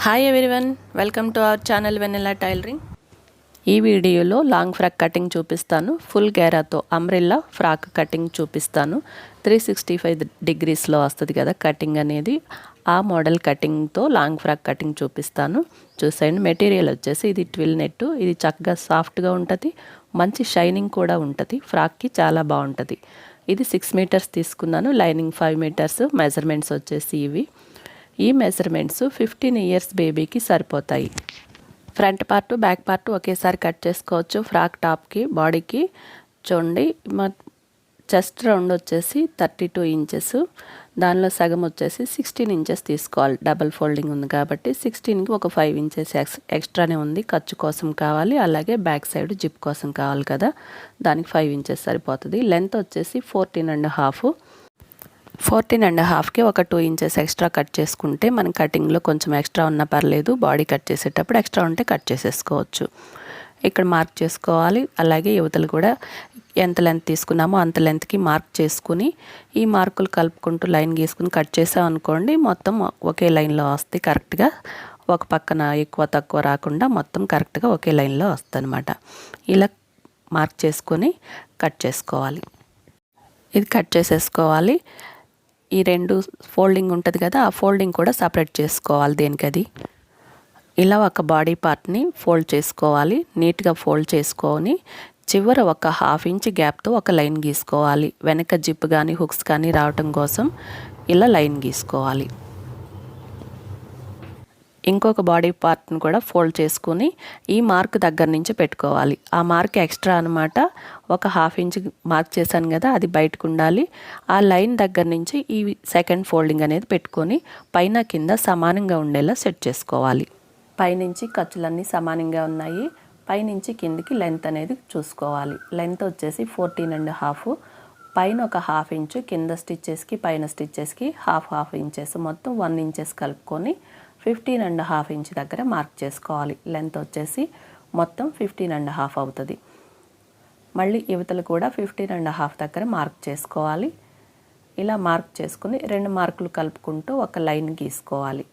Hi everyone, welcome to our channel Vennela tailoring. ఈ వీడియోలో long frock cutting చూపిస్తాను. Full గేరాతో అంబ్రెల్లా ఫ్రాక్ కటింగ్ చూపిస్తాను. 365 డిగ్రీస్లో వస్తుంది కదా కటింగ్ అనేది. ఆ మోడల్ కటింగ్తో లాంగ్ ఫ్రాక్ కటింగ్ చూపిస్తాను. చూసేయండి. మెటీరియల్ వచ్చేసి ఇది ట్విల్ నెట్. ఇది చక్కగా సాఫ్ట్గా ఉంటుంది, మంచి షైనింగ్ కూడా ఉంటుంది. ఫ్రాక్కి చాలా బాగుంటుంది. ఇది 6 మీటర్స్ తీసుకున్నాను. Lining 5 metres. మెజర్మెంట్స్ వచ్చేసి ఇవి. ఈ మెజర్మెంట్స్ 15 ఇయర్స్ బేబీకి సరిపోతాయి. ఫ్రంట్ పార్ట్ బ్యాక్ పార్ట్ ఒకేసారి కట్ చేసుకోవచ్చు. ఫ్రాక్ టాప్కి బాడీకి చూడండి. మా చెస్ట్ రౌండ్ వచ్చేసి 32 ఇంచెస్. దానిలో సగం వచ్చేసి 16 ఇంచెస్ తీసుకోవాలి. డబల్ ఫోల్డింగ్ ఉంది కాబట్టి 16కి ఒక 5 ఇంచెస్ ఎక్స్ట్రానే ఉంది. ఖర్చు కోసం కావాలి, అలాగే బ్యాక్ సైడ్ జిప్ కోసం కావాలి కదా, దానికి 5 ఇంచెస్ సరిపోతుంది. లెంత్ వచ్చేసి 14.5. 14.5కి ఒక 2 ఇంచెస్ ఎక్స్ట్రా కట్ చేసుకుంటే మన కటింగ్లో కొంచెం ఎక్స్ట్రా ఉన్నా పర్లేదు. బాడీ కట్ చేసేటప్పుడు ఎక్స్ట్రా ఉంటే కట్ చేసేసుకోవచ్చు. ఇక్కడ మార్క్ చేసుకోవాలి. అలాగే యువతలు కూడా ఎంత లెంత్ తీసుకున్నామో అంత లెంత్కి మార్క్ చేసుకుని ఈ మార్కులు కలుపుకుంటూ లైన్ గీసుకుని కట్ చేసాం అనుకోండి, మొత్తం ఒకే లైన్లో వస్తాయి కరెక్ట్గా. ఒక పక్కన ఎక్కువ తక్కువ రాకుండా మొత్తం కరెక్ట్గా ఒకే లైన్లో వస్తుంది అనమాట. ఇలా మార్క్ చేసుకొని కట్ చేసుకోవాలి. ఇది కట్ చేసేసుకోవాలి. ఈ 2 ఫోల్డింగ్ ఉంటుంది కదా, ఆ ఫోల్డింగ్ కూడా సపరేట్ చేసుకోవాలి దేనికది. ఇలా ఒక బాడీ పార్ట్ని ఫోల్డ్ చేసుకోవాలి. నీట్గా ఫోల్డ్ చేసుకొని చివర ఒక 1/2 ఇంచ్ గ్యాప్తో ఒక లైన్ గీసుకోవాలి. వెనక జిప్ కానీ హుక్స్ కానీ రావటం కోసం ఇలా లైన్ గీసుకోవాలి. ఇంకొక బాడీ పార్ట్ని కూడా ఫోల్డ్ చేసుకుని ఈ మార్క్ దగ్గర నుంచి పెట్టుకోవాలి. ఆ మార్క్ ఎక్స్ట్రా అనమాట. ఒక 1/2 ఇంచ్ మార్క్ చేశాను కదా, అది బయటకు ఉండాలి. ఆ లైన్ దగ్గర నుంచి ఈ సెకండ్ ఫోల్డింగ్ అనేది పెట్టుకొని పైన కింద సమానంగా ఉండేలా సెట్ చేసుకోవాలి. పైనుంచి ఖర్చులన్నీ సమానంగా ఉన్నాయి. పైనుంచి కిందికి లెంత్ అనేది చూసుకోవాలి. లెంత్ వచ్చేసి 14.5. పైన ఒక 1/2 ఇంచు, కింద స్టిచ్చెస్కి పైన స్టిచ్చెస్కి హాఫ్ ఇంచెస్, మొత్తం 1 ఇంచెస్ కలుపుకొని 15.5 ఇంచ్ దగ్గర మార్క్ చేసుకోవాలి. లెంత్ వచ్చేసి మొత్తం 15.5 అవుతుంది. మళ్ళీ యువతలు కూడా 15.5 దగ్గర మార్క్ చేసుకోవాలి. ఇలా మార్క్ చేసుకుని 2 మార్కులు కలుపుకుంటూ ఒక లైన్ గీసుకోవాలి.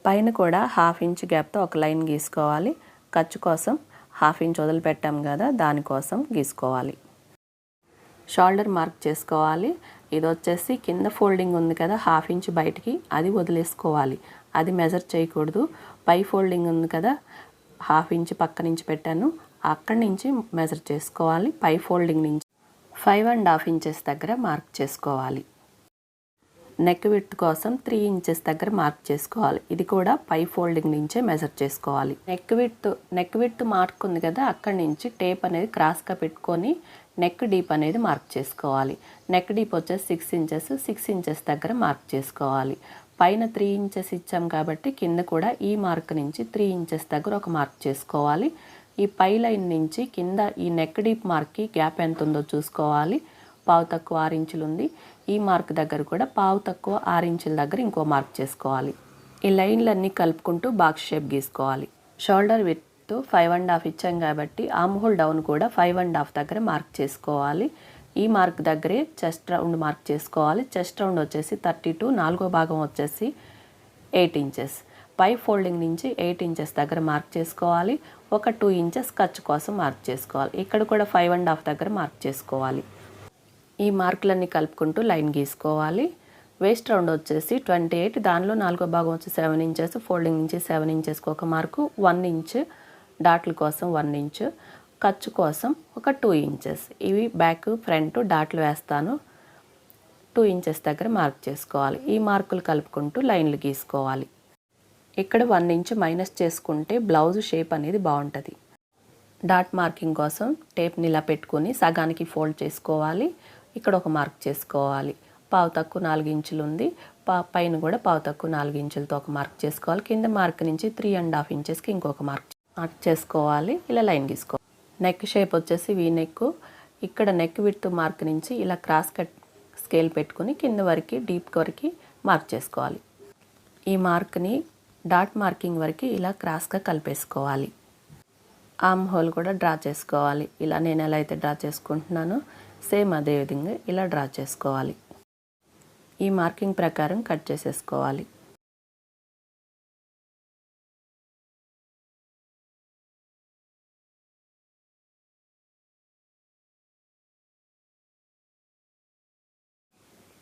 పైన కూడా 1/2 ఇంచ్ గ్యాప్తో ఒక లైన్ గీసుకోవాలి. ఖర్చు కోసం 1/2 ఇంచ్ వదిలిపెట్టాం కదా, దానికోసం గీసుకోవాలి. షోల్డర్ మార్క్ చేసుకోవాలి. ఇది వచ్చేసి కింద ఫోల్డింగ్ ఉంది కదా, 1/2 ఇంచ్ బయటికి, అది వదిలేసుకోవాలి. అది మెజర్ చేయకూడదు. పై ఫోల్డింగ్ ఉంది కదా, 1/2 ఇంచ్ పక్క నుంచి పెట్టాను, అక్కడి నుంచి మెజర్ చేసుకోవాలి. పై ఫోల్డింగ్ నుంచి 5.5 ఇంచెస్ దగ్గర మార్క్ చేసుకోవాలి. నెక్ విడ్త్ కోసం 3 ఇంచెస్ దగ్గర మార్క్ చేసుకోవాలి. ఇది కూడా పై ఫోల్డింగ్ నుంచే మెజర్ చేసుకోవాలి. నెక్ విడ్త్ మార్క్ ఉంది కదా, అక్కడి నుంచి టేప్ అనేది క్రాస్గా పెట్టుకొని నెక్ డీప్ అనేది మార్క్ చేసుకోవాలి. నెక్ డీప్ వచ్చేసి 6 ఇంచెస్ దగ్గర మార్క్ చేసుకోవాలి. పైన 3 ఇంచెస్ ఇచ్చాం కాబట్టి కింద కూడా ఈ మార్క్ నుంచి 3 ఇంచెస్ దగ్గర ఒక మార్క్ చేసుకోవాలి. ఈ పై లైన్ నుంచి కింద ఈ నెక్ డీప్ మార్క్కి గ్యాప్ ఎంత ఉందో చూసుకోవాలి. పావు తక్కువ 6 ఇంచులు ఉంది. ఈ మార్క్ దగ్గర కూడా పావు తక్కువ 6 ఇంచుల దగ్గర ఇంకో మార్క్ చేసుకోవాలి. ఈ లైన్లన్నీ కలుపుకుంటూ బాక్స్ షేప్ గీసుకోవాలి. షోల్డర్ విత్ 5.5 ఇచ్చాం కాబట్టి ఆర్మ్ హోల్ డౌన్ కూడా 5.5 దగ్గర మార్క్ చేసుకోవాలి. ఈ మార్క్ దగ్గరే చెస్ట్ రౌండ్ మార్క్ చేసుకోవాలి. చెస్ట్ రౌండ్ వచ్చేసి 32, 4వ భాగం వచ్చేసి 8 ఇంచెస్. పై ఫోల్డింగ్ నుంచి 8 ఇంచెస్ దగ్గర మార్క్ చేసుకోవాలి. ఒక 2 ఇంచెస్ ఖర్చు కోసం మార్క్ చేసుకోవాలి. ఇక్కడ కూడా 5.5 దగ్గర మార్క్ చేసుకోవాలి. ఈ మార్కులన్నీ కలుపుకుంటూ లైన్ గీసుకోవాలి. వేస్ట్ రౌండ్ వచ్చేసి 28, దానిలో 4వ భాగం వచ్చి 7 ఇంచెస్, ఫోల్డింగ్ నుంచి 7 ఇంచెస్కి ఒక మార్కు, 1 ఇంచ్ డాట్ల కోసం 1 ఇంచ్, ఖర్చు కోసం ఒక 2 ఇంచెస్. ఇవి బ్యాక్ ఫ్రంట్ డాట్లు వేస్తాను. 2 ఇంచెస్ దగ్గర మార్క్ చేసుకోవాలి. ఈ మార్కులు కలుపుకుంటూ లైన్లు గీసుకోవాలి. ఇక్కడ 1 ఇంచ్ మైనస్ చేసుకుంటే బ్లౌజ్ షేప్ అనేది బాగుంటుంది. డాట్ మార్కింగ్ కోసం టేప్ని ఇలా పెట్టుకొని సగానికి ఫోల్డ్ చేసుకోవాలి. ఇక్కడ ఒక మార్క్ చేసుకోవాలి. పావు తక్కువ 4 ఇంచులు ఉంది. పైన కూడా పావు తక్కువ 4 ఇంచులతో ఒక మార్క్ చేసుకోవాలి. కింద మార్క్ నుంచి 3.5 ఇంచెస్కి ఇంకొక మార్క్ చేసుకోవాలి. ఇలా లైన్ గీసుకోవాలి. నెక్ షేప్ వచ్చేసి వీ నెక్. ఇక్కడ నెక్ విడ్త్ మార్క్ నుంచి ఇలా క్రాస్ కట్ స్కేల్ పెట్టుకుని కింద వరకు డీప్ వరకు మార్క్ చేసుకోవాలి. ఈ మార్క్ని డాట్ మార్కింగ్ వరకు ఇలా క్రాస్గా కలిపేసుకోవాలి. ఆర్మ్ హోల్ కూడా డ్రా చేసుకోవాలి. ఇలా నేను ఎలా అయితే డ్రా చేసుకుంటున్నానో సేమ్ అదే విధంగా ఇలా డ్రా చేసుకోవాలి. ఈ మార్కింగ్ ప్రకారం కట్ చేసేసుకోవాలి.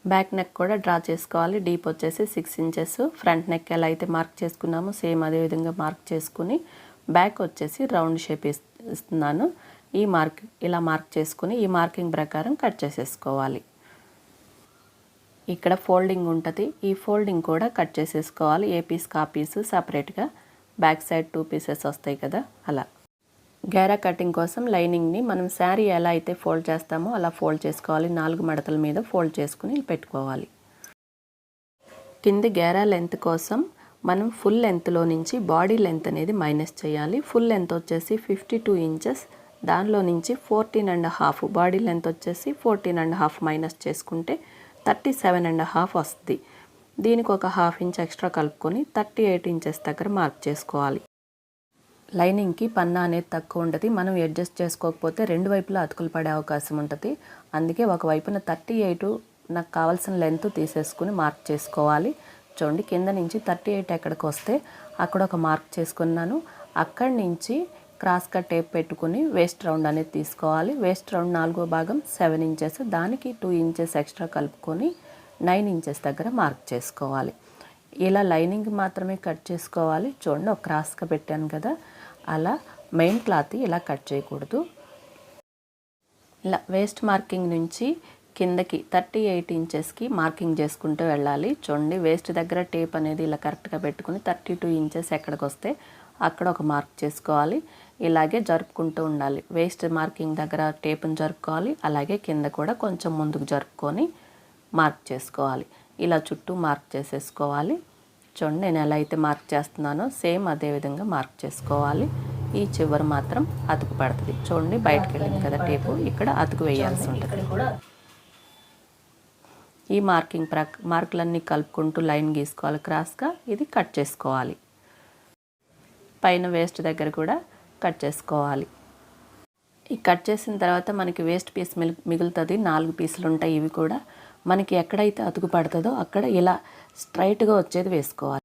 బ్యాక్ నెక్ కూడా డ్రా చేసుకోవాలి. డీప్ వచ్చేసి 6 ఇంచెస్. ఫ్రంట్ నెక్ ఎలా అయితే మార్క్ చేసుకున్నామో సేమ్ అదే విధంగా మార్క్ చేసుకుని బ్యాక్ వచ్చేసి రౌండ్ షేప్ ఇస్తున్నాను. ఇలా మార్క్ చేసుకుని ఈ మార్కింగ్ ప్రకారం కట్ చేసేసుకోవాలి. ఇక్కడ ఫోల్డింగ్ ఉంటుంది. ఈ ఫోల్డింగ్ కూడా కట్ చేసేసుకోవాలి. ఏ పీస్ కా పీసు సపరేట్గా బ్యాక్ సైడ్ 2 పీసెస్ వస్తాయి కదా అలా. గేరా కటింగ్ కోసం లైనింగ్ని మనం శారీ ఎలా అయితే ఫోల్డ్ చేస్తామో అలా ఫోల్డ్ చేసుకోవాలి. 4 మడతల మీద ఫోల్డ్ చేసుకుని పెట్టుకోవాలి. కింది గేరా లెంత్ కోసం మనం ఫుల్ లెంత్లో నుంచి బాడీ లెంత్ అనేది మైనస్ చేయాలి. ఫుల్ లెంత్ వచ్చేసి 52 ఇంచెస్. దానిలో నుంచి 14.5 బాడీ లెంత్ వచ్చేసి 14.5 మైనస్ చేసుకుంటే 37.5 వస్తుంది. దీనికి ఒక 1/2 ఇంచ్ ఎక్స్ట్రా కలుపుకొని 38 ఇంచెస్ దగ్గర మార్క్ చేసుకోవాలి. లైనింగ్కి పన్నా అనేది తక్కువ ఉంటుంది. మనం అడ్జస్ట్ చేసుకోకపోతే రెండు వైపులా అతుకులు పడే అవకాశం ఉంటుంది. అందుకే ఒకవైపున 38 నాకు కావాల్సిన లెంత్ తీసేసుకుని మార్క్ చేసుకోవాలి. చూడండి, కింద నుంచి 38 ఎక్కడికి వస్తే అక్కడ ఒక మార్క్ చేసుకున్నాను. అక్కడి నుంచి క్రాస్గా టేప్ పెట్టుకుని వేస్ట్ రౌండ్ అనేది తీసుకోవాలి. వేస్ట్ రౌండ్ 4వ భాగం 7 ఇంచెస్. దానికి 2 ఇంచెస్ ఎక్స్ట్రా కలుపుకొని 9 ఇంచెస్ దగ్గర మార్క్ చేసుకోవాలి. ఇలా లైనింగ్ మాత్రమే కట్ చేసుకోవాలి. చూడండి, ఒక క్రాస్గా పెట్టాను కదా, అలా మెయిన్ క్లాత్ ఇలా కట్ చేయకూడదు. ఇలా వేస్ట్ మార్కింగ్ నుంచి కిందకి 38 ఇంచెస్కి మార్కింగ్ చేసుకుంటూ వెళ్ళాలి. చూడండి, వేస్ట్ దగ్గర టేప్ అనేది ఇలా కరెక్ట్గా పెట్టుకుని 32 ఇంచెస్ ఎక్కడికి వస్తే అక్కడ ఒక మార్క్ చేసుకోవాలి. ఇలాగే జరుపుకుంటూ ఉండాలి. వేస్ట్ మార్కింగ్ దగ్గర టేప్ని జరుపుకోవాలి. అలాగే కింద కూడా కొంచెం ముందుకు జరుపుకొని మార్క్ చేసుకోవాలి. ఇలా చుట్టూ మార్క్ చేసేసుకోవాలి. చూడండి, నేను ఎలా అయితే మార్క్ చేస్తున్నానో సేమ్ అదే విధంగా మార్క్ చేసుకోవాలి. ఈ చివరి మాత్రం అతుకు పడుతుంది. చూడండి, బయటకు వెళ్ళింది కదా టేపు, ఇక్కడ అతుకు వేయాల్సి ఉంటుంది. ఈ మార్కులన్నీ కలుపుకుంటూ లైన్ గీసుకోవాలి క్రాస్గా. ఇది కట్ చేసుకోవాలి. పైన వేస్ట్ దగ్గర కూడా కట్ చేసుకోవాలి. ఈ కట్ చేసిన తర్వాత మనకి వేస్ట్ పీస్ మిగులుతుంది. 4 పీసులు ఉంటాయి. ఇవి కూడా మనకి ఎక్కడైతే అతుకు పడుతుందో అక్కడ ఇలా స్ట్రైట్గా వచ్చేది వేసుకోవాలి.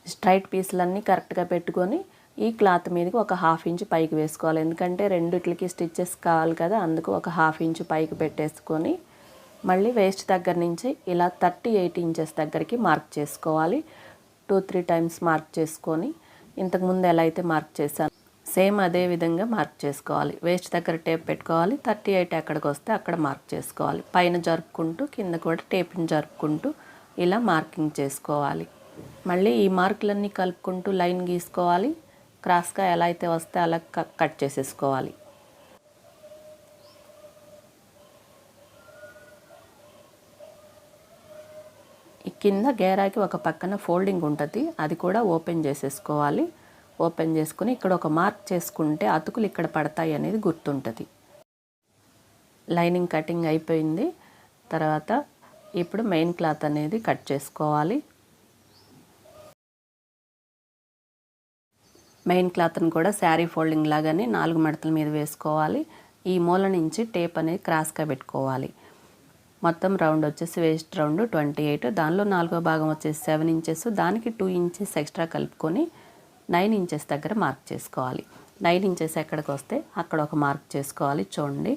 స్ట్రైట్ పీసులన్నీ కరెక్ట్గా పెట్టుకొని ఈ క్లాత్ మీదకి ఒక 1/2 ఇంచ్ పైకి వేసుకోవాలి. ఎందుకంటే రెండిట్లకి స్టిచ్చెస్ కావాలి కదా, అందుకు ఒక 1/2 ఇంచ్ పైకి పెట్టేసుకొని మళ్ళీ వేస్ట్ దగ్గర నుంచి ఇలా 38 ఇంచెస్ దగ్గరికి మార్క్ చేసుకోవాలి. 2-3 టైమ్స్ మార్క్ చేసుకొని ఇంతకుముందు ఎలా అయితే మార్క్ చేశాను సేమ్ అదే విధంగా మార్క్ చేసుకోవాలి. వేస్ట్ దగ్గర టేప్ పెట్టుకోవాలి. 38 ఎక్కడికి వస్తే అక్కడ మార్క్ చేసుకోవాలి. పైన జరుపుకుంటూ కింద కూడా టేప్ని జరుపుకుంటూ ఇలా మార్కింగ్ చేసుకోవాలి. మళ్ళీ ఈ మార్కులన్నీ కలుపుకుంటూ లైన్ గీసుకోవాలి. క్రాస్గా ఎలా అయితే వస్తే అలా కట్ చేసేసుకోవాలి. ఈ కింద గేరాకి ఒక పక్కన ఫోల్డింగ్ ఉంటుంది, అది కూడా ఓపెన్ చేసేసుకోవాలి. ఓపెన్ చేసుకుని ఇక్కడ ఒక మార్క్ చేసుకుంటే అతుకులు ఇక్కడ పడతాయి అనేది గుర్తుంటుంది. లైనింగ్ కటింగ్ అయిపోయింది. తర్వాత ఇప్పుడు మెయిన్ క్లాత్ అనేది కట్ చేసుకోవాలి. మెయిన్ క్లాత్ని కూడా శారీ ఫోల్డింగ్ లాగానే 4 మడతల మీద వేసుకోవాలి. ఈ మూల నుంచి టేప్ అనేది క్రాస్గా పెట్టుకోవాలి. మొత్తం రౌండ్ వచ్చేసి వేస్ట్ రౌండ్ 28. దానిలో 4వ భాగం వచ్చేసి 7 ఇంచెస్. దానికి 2 ఇంచెస్ ఎక్స్ట్రా కలుపుకొని 9 ఇంచెస్ దగ్గర మార్క్ చేసుకోవాలి. 9 ఇంచెస్ ఎక్కడికి వస్తే అక్కడ ఒక మార్క్ చేసుకోవాలి. చూడండి,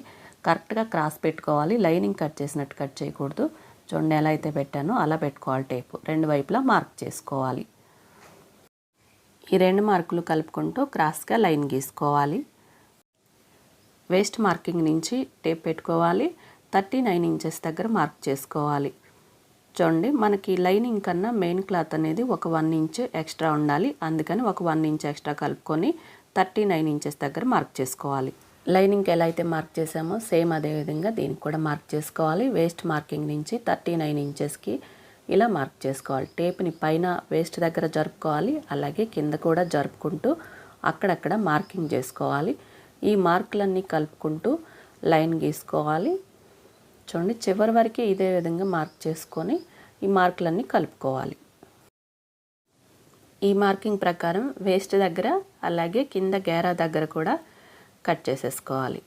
కరెక్ట్గా క్రాస్ పెట్టుకోవాలి. లైనింగ్ కట్ చేసినట్టు కట్ చేయకూడదు. చూడండి, ఎలా అయితే పెట్టానో అలా పెట్టుకోవాలి. టేపు రెండు వైపులా మార్క్ చేసుకోవాలి. ఈ 2 మార్కులు కలుపుకుంటూ క్రాస్గా లైన్ గీసుకోవాలి. వేస్ట్ మార్కింగ్ నుంచి టేప్ పెట్టుకోవాలి. 39 ఇంచెస్ దగ్గర మార్క్ చేసుకోవాలి. చూడండి, మనకి లైనింగ్ కన్నా మెయిన్ క్లాత్ అనేది ఒక 1 ఇంచ్ ఎక్స్ట్రా ఉండాలి. అందుకని ఒక 1 ఇంచ్ ఎక్స్ట్రా కలుపుకొని 39 ఇంచెస్ దగ్గర మార్క్ చేసుకోవాలి. లైనింగ్కి ఎలా అయితే మార్క్ చేసామో సేమ్ అదే విధంగా దీనికి కూడా మార్క్ చేసుకోవాలి. వేస్ట్ మార్కింగ్ నుంచి 39 ఇంచెస్కి ఇలా మార్క్ చేసుకోవాలి. టేప్ని పైన వేస్ట్ దగ్గర జరుపుకోవాలి. అలాగే కింద కూడా జరుపుకుంటూ అక్కడక్కడ మార్కింగ్ చేసుకోవాలి. ఈ మార్కులన్నీ కలుపుకుంటూ లైన్ గీసుకోవాలి. చూడండి, చివరి వరకు ఇదే విధంగా మార్క్ చేసుకొని ఈ మార్కులన్నీ కలుపుకోవాలి. ఈ మార్కింగ్ ప్రకారం వేస్ట్ దగ్గర అలాగే కింద గేరా దగ్గర కూడా కట్ చేసేసుకోవాలి.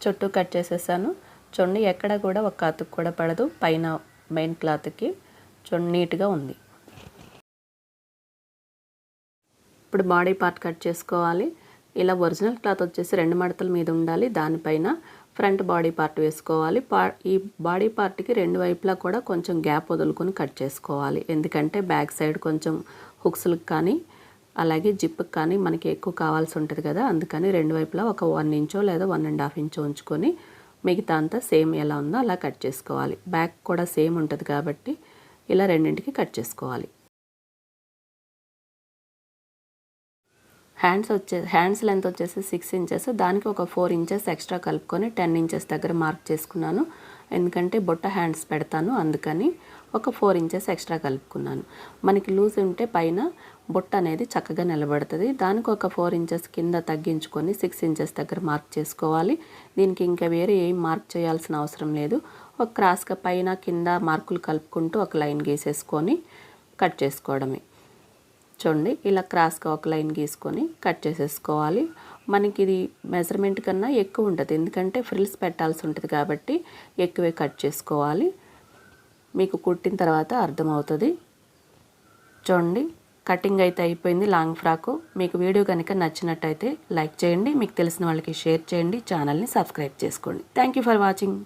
చుట్టూ కట్ చేసేసాను. చూడండి ఎక్కడ కూడా ఒక అతుకు కూడా పడదు, పైన మెయిన్ క్లాత్కి చూడండి నీట్గా ఉంది. ఇప్పుడు బాడీ పార్ట్ కట్ చేసుకోవాలి. ఇలా ఒరిజినల్ క్లాత్ వచ్చేసి 2 మడతల మీద ఉండాలి. దానిపైన ఫ్రంట్ బాడీ పార్ట్ వేసుకోవాలి. ఈ బాడీ పార్ట్కి 2 వైపులా కూడా కొంచెం గ్యాప్ వదులుకొని కట్ చేసుకోవాలి. ఎందుకంటే బ్యాక్ సైడ్ కొంచెం హుక్స్లకు కానీ అలాగే జిప్కి కానీ మనకి ఎక్కువ కావాల్సి ఉంటుంది కదా, అందుకని 2 వైపులా ఒక 1 ఇంచో లేదా 1.5 ఇంచో ఉంచుకొని మిగతా అంతా సేమ్ ఎలా ఉందో అలా కట్ చేసుకోవాలి. బ్యాక్ కూడా సేమ్ ఉంటుంది కాబట్టి ఇలా రెండింటికి కట్ చేసుకోవాలి. హ్యాండ్స్ లెంత్ వచ్చేసి 6 ఇంచెస్, దానికి ఒక 4 ఇంచెస్ ఎక్స్ట్రా కలుపుకొని 10 ఇంచెస్ దగ్గర మార్క్ చేసుకున్నాను. ఎందుకంటే బొట్ట హ్యాండ్స్ పెడతాను, అందుకని ఒక 4 ఇంచెస్ ఎక్స్ట్రా కలుపుకున్నాను. మనకి లూజ్ ఉంటే పైన బొట్ట అనేది చక్కగా నిలబడుతుంది. దానికి ఒక 4 ఇంచెస్ కింద తగ్గించుకొని 6 ఇంచెస్ దగ్గర మార్క్ చేసుకోవాలి. దీనికి ఇంకా వేరే ఏం మార్క్ చేయాల్సిన అవసరం లేదు. ఒక క్రాస్గా పైన కింద మార్కులు కలుపుకుంటూ ఒక లైన్ గీసేసుకొని కట్ చేసుకోవడమే. చూడండి ఇలా క్రాస్గా ఒక లైన్ గీసుకొని కట్ చేసేసుకోవాలి. మనకి ఇది మెజర్మెంట్ కన్నా ఎక్కువ ఉంటుంది, ఎందుకంటే ఫ్రిల్స్ పెట్టాల్సి ఉంటుంది కాబట్టి ఎక్కువే కట్ చేసుకోవాలి. మీకు కుట్టిన తర్వాత అర్థమవుతుంది. చూడండి కటింగ్ అయితే అయిపోయింది లాంగ్ ఫ్రాకు. మీకు వీడియో కనుక నచ్చినట్టయితే లైక్ చేయండి, మీకు తెలిసిన వాళ్ళకి షేర్ చేయండి, ఛానల్ని సబ్స్క్రైబ్ చేసుకోండి. Thank you for watching.